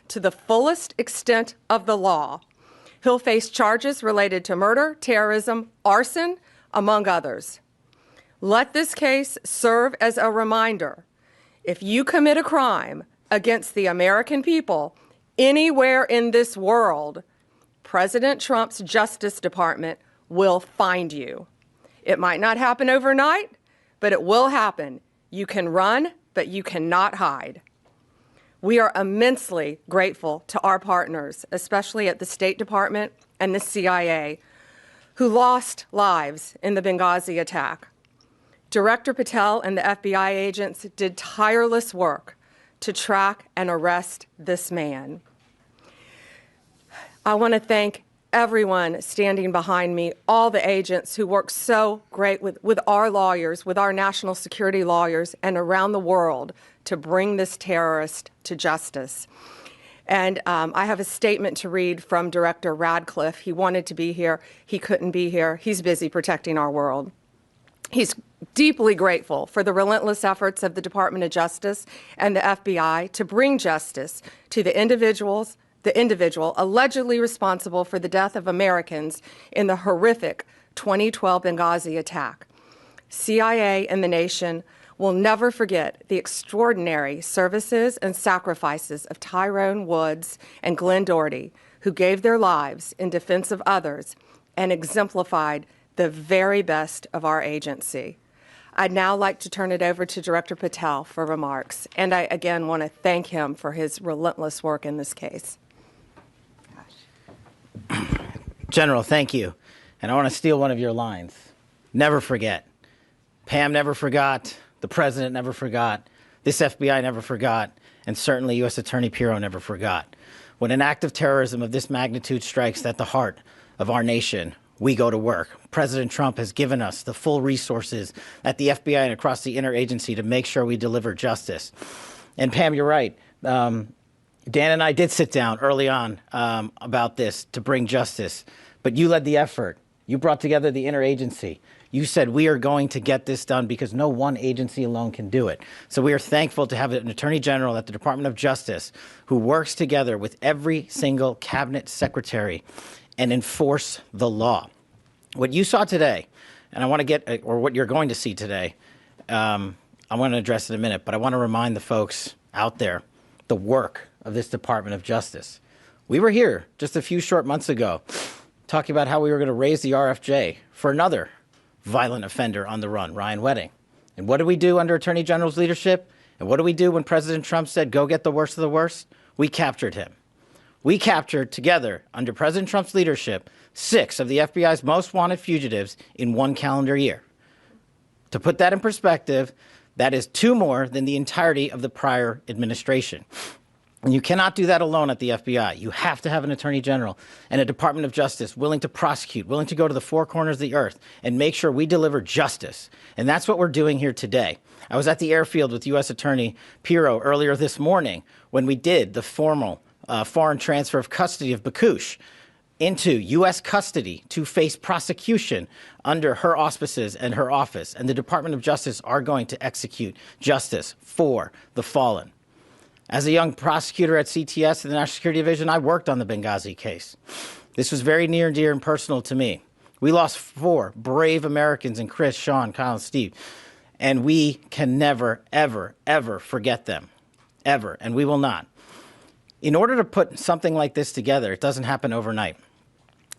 to the fullest extent of the law. He'll face charges related to murder, terrorism, arson, among others. Let this case serve as a reminder. If you commit a crime against the American people anywhere in this world, President Trump's Justice Department will find you. It might not happen overnight, but it will happen. You can run, but you cannot hide. We are immensely grateful to our partners, especially at the State Department and the CIA, who lost lives in the Benghazi attack. Director Patel and the FBI agents did tireless work to track and arrest this man. I want to thank everyone standing behind me, all the agents who worked so great with our lawyers, with our national security lawyers, and around the world to bring this terrorist to justice. And I have a statement to read from Director Radcliffe. He wanted to be here. He couldn't be here. He's busy protecting our world. He's deeply grateful for the relentless efforts of the Department of Justice and the FBI to bring justice to the individual allegedly responsible for the death of Americans in the horrific 2012 Benghazi attack. CIA and the nation will never forget the extraordinary services and sacrifices of Tyrone Woods and Glenn Doherty, who gave their lives in defense of others and exemplified the very best of our agency. I'd now like to turn it over to Director Patel for remarks, and I again want to thank him for his relentless work in this case. General, thank you. And I want to steal one of your lines. Never forget. Pam never forgot. The President never forgot. This FBI never forgot. And certainly U.S. Attorney Pirro never forgot. When an act of terrorism of this magnitude strikes at the heart of our nation, we go to work. President Trump has given us the full resources at the FBI and across the interagency to make sure we deliver justice. And Pam, you're right. Dan and I did sit down early on about this to bring justice, but you led the effort. You brought together the interagency. You said we are going to get this done because no one agency alone can do it. So we are thankful to have an Attorney General at the Department of Justice who works together with every single cabinet secretary and enforce the law. What you saw today, and I want to get, or what you're going to see today, I want to address in a minute, but I want to remind the folks out there the work of this Department of Justice. We were here just a few short months ago talking about how we were going to raise the RFJ for another violent offender on the run, Ryan Wedding. And what did we do under Attorney General's leadership? And what did we do when President Trump said, go get the worst of the worst? We captured him. We captured together, under President Trump's leadership, 6 of the FBI's most wanted fugitives in 1 calendar year. To put that in perspective, that is 2 more than the entirety of the prior administration. And you cannot do that alone at the FBI. You have to have an Attorney General and a Department of Justice willing to prosecute, willing to go to the 4 corners of the earth and make sure we deliver justice. And that's what we're doing here today. I was at the airfield with U.S. Attorney Pirro earlier this morning when we did the formal foreign transfer of custody of Bakush into U.S. custody to face prosecution under her auspices and her office. And the Department of Justice are going to execute justice for the fallen. As a young prosecutor at CTS, the National Security Division, I worked on the Benghazi case. This was very near and dear and personal to me. We lost 4 brave Americans in Chris, Sean, Kyle, and Steve. And we can never, ever, ever forget them. Ever. And we will not. In order to put something like this together, it doesn't happen overnight.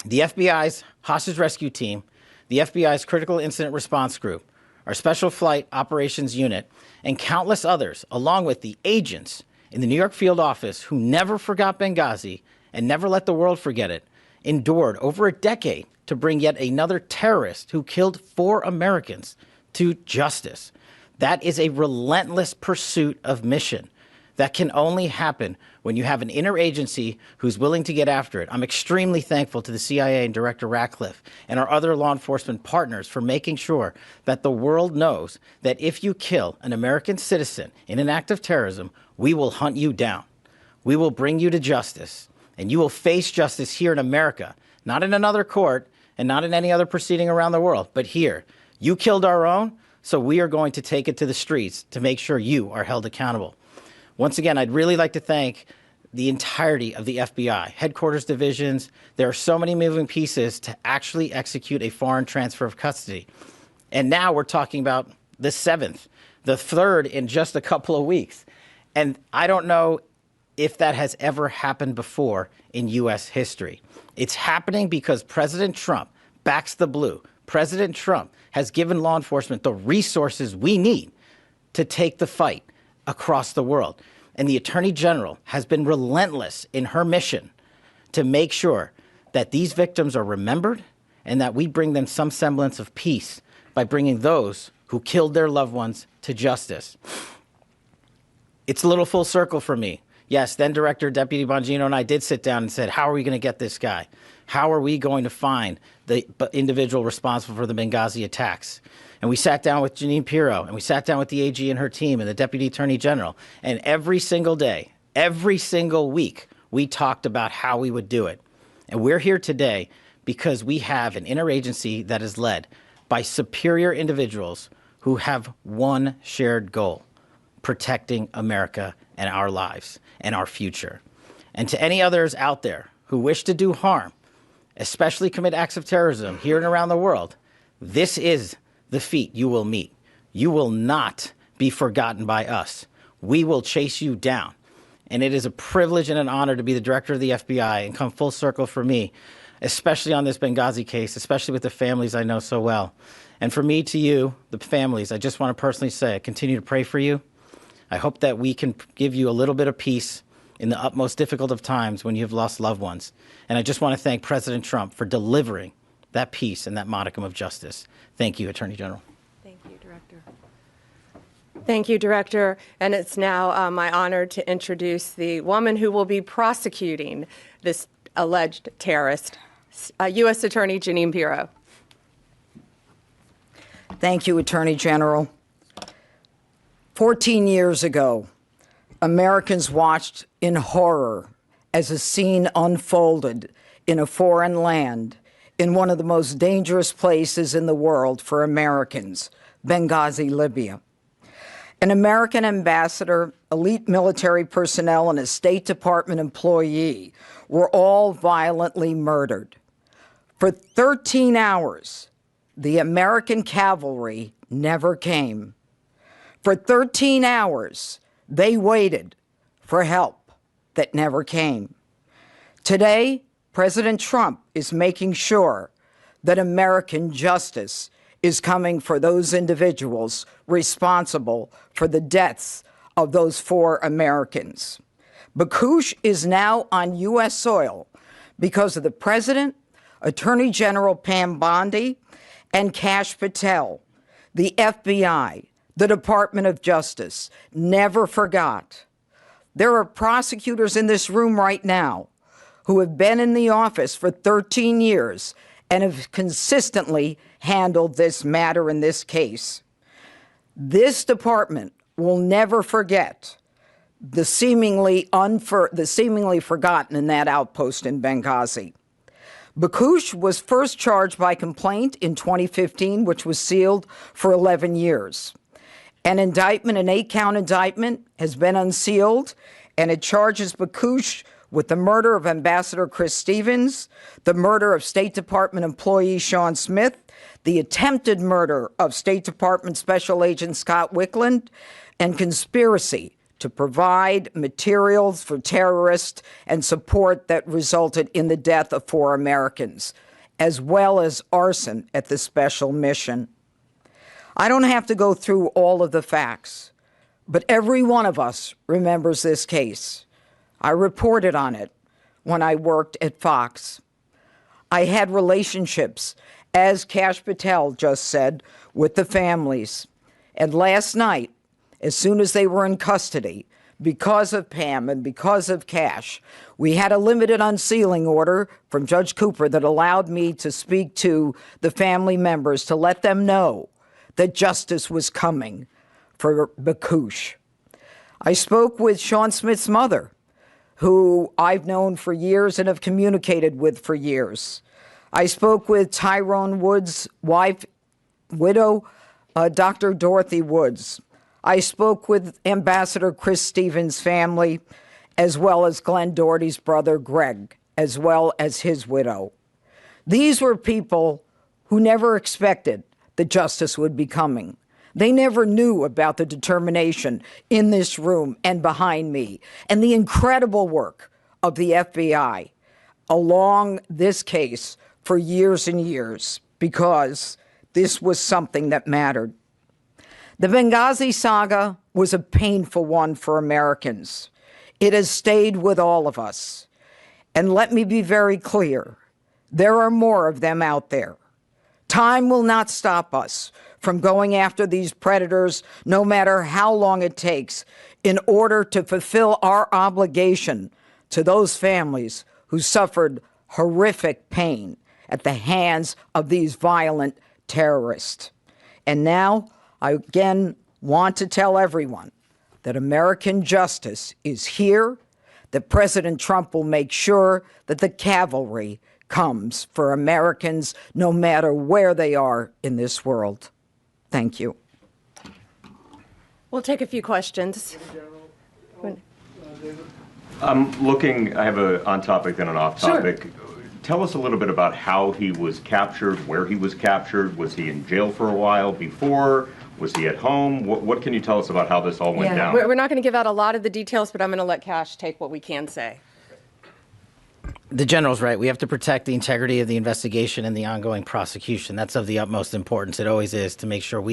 The FBI's hostage rescue team, the FBI's critical incident response group, our special flight operations unit, and countless others, along with the agents in the New York field office who never forgot Benghazi and never let the world forget it, endured over a decade to bring yet another terrorist who killed 4 Americans to justice. That is a relentless pursuit of mission that can only happen when you have an interagency who's willing to get after it. I'm extremely thankful to the CIA and Director Ratcliffe and our other law enforcement partners for making sure that the world knows that if you kill an American citizen in an act of terrorism, we will hunt you down. We will bring you to justice, and you will face justice here in America, not in another court and not in any other proceeding around the world, but here. You killed our own, so we are going to take it to the streets to make sure you are held accountable. Once again, I'd really like to thank the entirety of the FBI, headquarters divisions. There are so many moving pieces to actually execute a foreign transfer of custody. And now we're talking about the 7th, the 3rd in just a couple of weeks. And I don't know if that has ever happened before in U.S. history. It's happening because President Trump backs the blue. President Trump has given law enforcement the resources we need to take the fight across the world. And the Attorney General has been relentless in her mission to make sure that these victims are remembered and that we bring them some semblance of peace by bringing those who killed their loved ones to justice. It's a little full circle for me. Yes, then Director Deputy Bongino and I did sit down and said, how are we going to get this guy? How are we going to find the individual responsible for the Benghazi attacks? And we sat down with Jeanine Pirro, and we sat down with the AG and her team and the Deputy Attorney General. And every single day, every single week, we talked about how we would do it. And we're here today because we have an interagency that is led by superior individuals who have one shared goal: protecting America and our lives and our future. And to any others out there who wish to do harm, especially commit acts of terrorism here and around the world, this is the feat you will meet. You will not be forgotten by us. We will chase you down. And it is a privilege and an honor to be the director of the FBI and come full circle for me, especially on this Benghazi case, especially with the families I know so well. And for me to you, the families, I just want to personally say, I continue to pray for you. I hope that we can give you a little bit of peace in the utmost difficult of times when you've lost loved ones. And I just want to thank President Trump for delivering that peace and that modicum of justice. Thank you, Attorney General. Thank you, Director. Thank you, Director. And it's now my honor to introduce the woman who will be prosecuting this alleged terrorist, U.S. Attorney Jeanine Pirro. Thank you, Attorney General. 14 years ago, Americans watched in horror as a scene unfolded in a foreign land in one of the most dangerous places in the world for Americans, Benghazi, Libya. An American ambassador, elite military personnel, and a State Department employee were all violently murdered. For 13 hours, the American cavalry never came. For 13 hours, they waited for help that never came. Today, President Trump is making sure that American justice is coming for those individuals responsible for the deaths of those 4 Americans. Bakush is now on U.S. soil because of the President, Attorney General Pam Bondi, and Kash Patel. The FBI, the Department of Justice, never forgot. There are prosecutors in this room right now who have been in the office for 13 years and have consistently handled this matter in this case. This department will never forget the seemingly forgotten in that outpost in Benghazi. Bakush was first charged by complaint in 2015, which was sealed for 11 years. An indictment, an 8-count indictment, has been unsealed, and it charges Bakush with the murder of Ambassador Chris Stevens, the murder of State Department employee Sean Smith, the attempted murder of State Department Special Agent Scott Wickland, and conspiracy to provide materials for terrorists and support that resulted in the death of 4 Americans, as well as arson at the special mission. I don't have to go through all of the facts, but every one of us remembers this case. I reported on it when I worked at Fox. I had relationships, as Kash Patel just said, with the families. And last night, as soon as they were in custody, because of Pam and because of Kash, we had a limited unsealing order from Judge Cooper that allowed me to speak to the family members to let them know that justice was coming for Bakush. I spoke with Sean Smith's mother, who I've known for years and have communicated with for years. I spoke with Tyrone Woods' widow, Dr. Dorothy Woods. I spoke with Ambassador Chris Stevens' family as well as Glenn Doherty's brother, Greg, as well as his widow. These were people who never expected that justice would be coming. They never knew about the determination in this room and behind me and the incredible work of the FBI along this case for years and years, because this was something that mattered. The Benghazi saga was a painful one for Americans. It has stayed with all of us. And let me be very clear, there are more of them out there. Time will not stop us from going after these predators, no matter how long it takes, in order to fulfill our obligation to those families who suffered horrific pain at the hands of these violent terrorists. And now, I again want to tell everyone that American justice is here, that President Trump will make sure that the cavalry comes for Americans no matter where they are in this world. Thank you. We'll take a few questions. I'm looking, I have a on topic and an off topic. Sure. Tell us a little bit about how he was captured, where he was captured. Was he in jail for a while before? Was he at home? What can you tell us about how this all went down? We're not going to give out a lot of the details, but I'm going to let Kash take what we can say. The general's right. We have to protect the integrity of the investigation and the ongoing prosecution. That's of the utmost importance. It always is, to make sure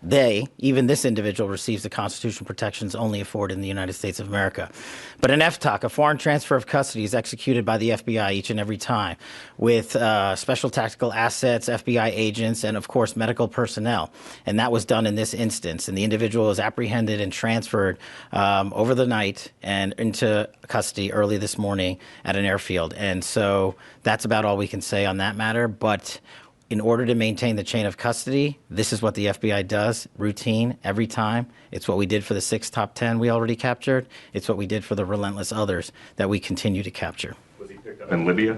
even this individual receives the constitutional protections only afforded in the United States of America. But an FTOC, a foreign transfer of custody, is executed by the FBI each and every time with special tactical assets, FBI agents, and of course medical personnel. And that was done in this instance. And the individual was apprehended and transferred over the night and into custody early this morning at an airfield. And so that's about all we can say on that matter. But in order to maintain the chain of custody, this is what the FBI does, routine, every time. It's what we did for the 6 top 10 we already captured. It's what we did for the relentless others that we continue to capture. Was he picked up in Libya?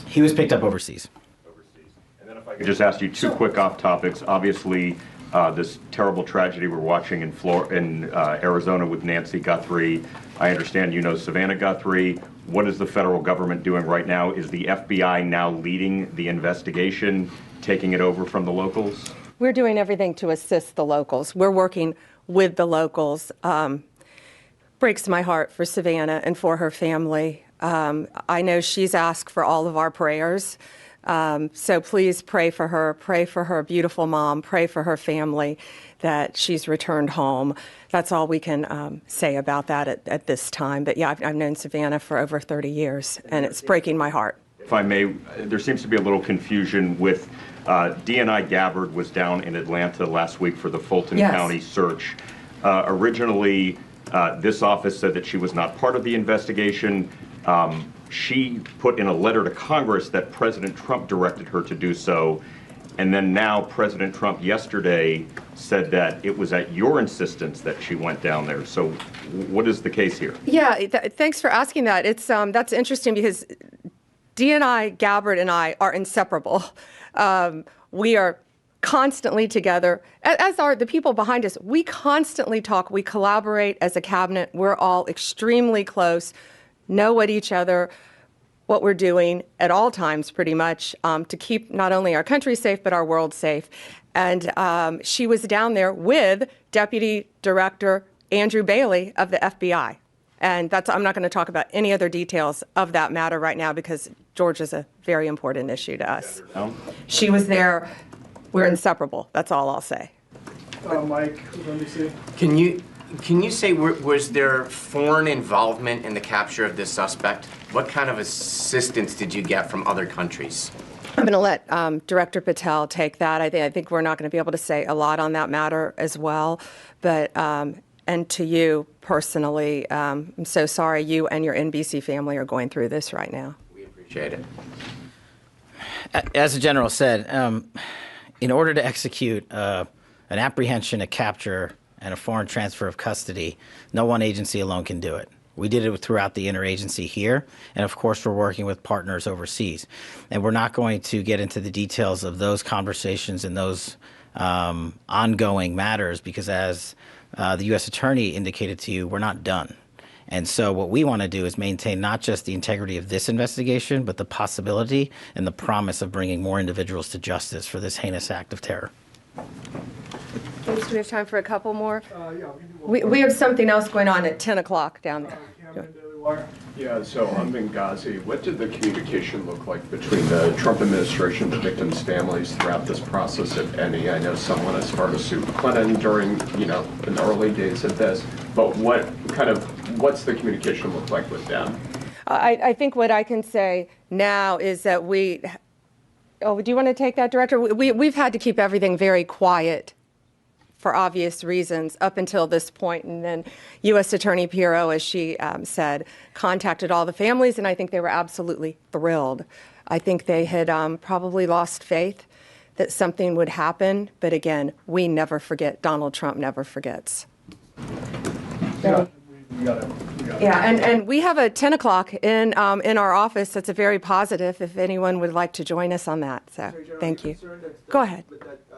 He was picked up overseas. And then if I could just ask you two quick off topics. Obviously, this terrible tragedy we're watching in Arizona with Nancy Guthrie. I understand you know Savannah Guthrie. What is the federal government doing right now? Is the FBI now leading the investigation, taking it over from the locals? We're doing everything to assist the locals. We're working with the locals. Breaks my heart for Savannah and for her family. I know she's asked for all of our prayers. So please pray for her beautiful mom, pray for her family that she's returned home. That's all we can say about that at this time. But yeah, I've known Savannah for over 30 years, and it's breaking my heart. If I may, there seems to be a little confusion with DNI Gabbard was down in Atlanta last week for the Fulton County search. Originally, this office said that she was not part of the investigation. She put in a letter to Congress that President Trump directed her to do so. And then now President Trump yesterday said that it was at your insistence that she went down there. So what is the case here? Yeah, thanks for asking that. It's that's interesting because DNI Gabbard and I are inseparable. We are constantly together, as are the people behind us. We constantly talk. We collaborate as a cabinet. We're all extremely close, know what each other, what we're doing at all times pretty much to keep not only our country safe, but our world safe. And she was down there with Deputy Director Andrew Bailey of the FBI. And I'm not going to talk about any other details of that matter right now because Georgia's a very important issue to us. She was there. We're inseparable. That's all I'll say. Mike, let me see. Can you say, was there foreign involvement in the capture of this suspect? What kind of assistance did you get from other countries? I'm going to let Director Patel take that. I think we're not going to be able to say a lot on that matter as well. But, and to you personally, I'm so sorry you and your NBC family are going through this right now. We appreciate it. As the general said, in order to execute an apprehension, a capture, and a foreign transfer of custody, no one agency alone can do it. We did it throughout the interagency here, and of course we're working with partners overseas. And we're not going to get into the details of those conversations and those ongoing matters because as the U.S. Attorney indicated to you, we're not done. And so what we want to do is maintain not just the integrity of this investigation, but the possibility and the promise of bringing more individuals to justice for this heinous act of terror. Do we have time for a couple more? Yeah, we can do one. We have something else going on at 10 o'clock down there. Cameron, Daily Wire. Yeah, so I'm Benghazi. What did the communication look like between the Trump administration and the victims' families throughout this process, if any? I know someone as far as Sue Clinton during, in the early days of this, but what's the communication look like with them? I think what I can say now is that oh, do you want to take that, Director? We've had to keep everything very quiet for obvious reasons up until this point. And then U.S. Attorney Pirro, as she said, contacted all the families, and I think they were absolutely thrilled. I think they had probably lost faith that something would happen. But again, we never forget. Donald Trump never forgets. Yeah, we got it. Yeah, and we have a 10 o'clock in our office that's a very positive, if anyone would like to join us on that. So thank you. Go ahead.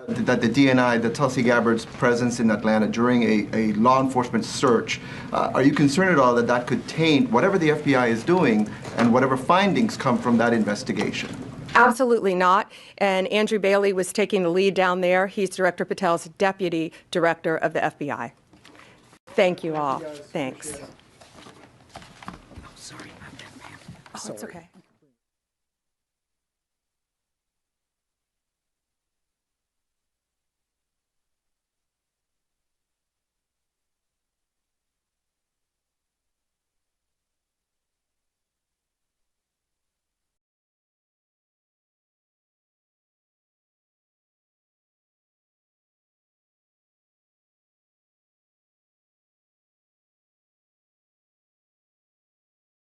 That the DNI, the Tulsi Gabbard's presence in Atlanta during a law enforcement search, are you concerned at all that that could taint whatever the FBI is doing and whatever findings come from that investigation? Absolutely not. And Andrew Bailey was taking the lead down there. He's Director Patel's deputy director of the FBI. Thank you all. Thanks. Sorry about that, ma'am. Oh, it's okay.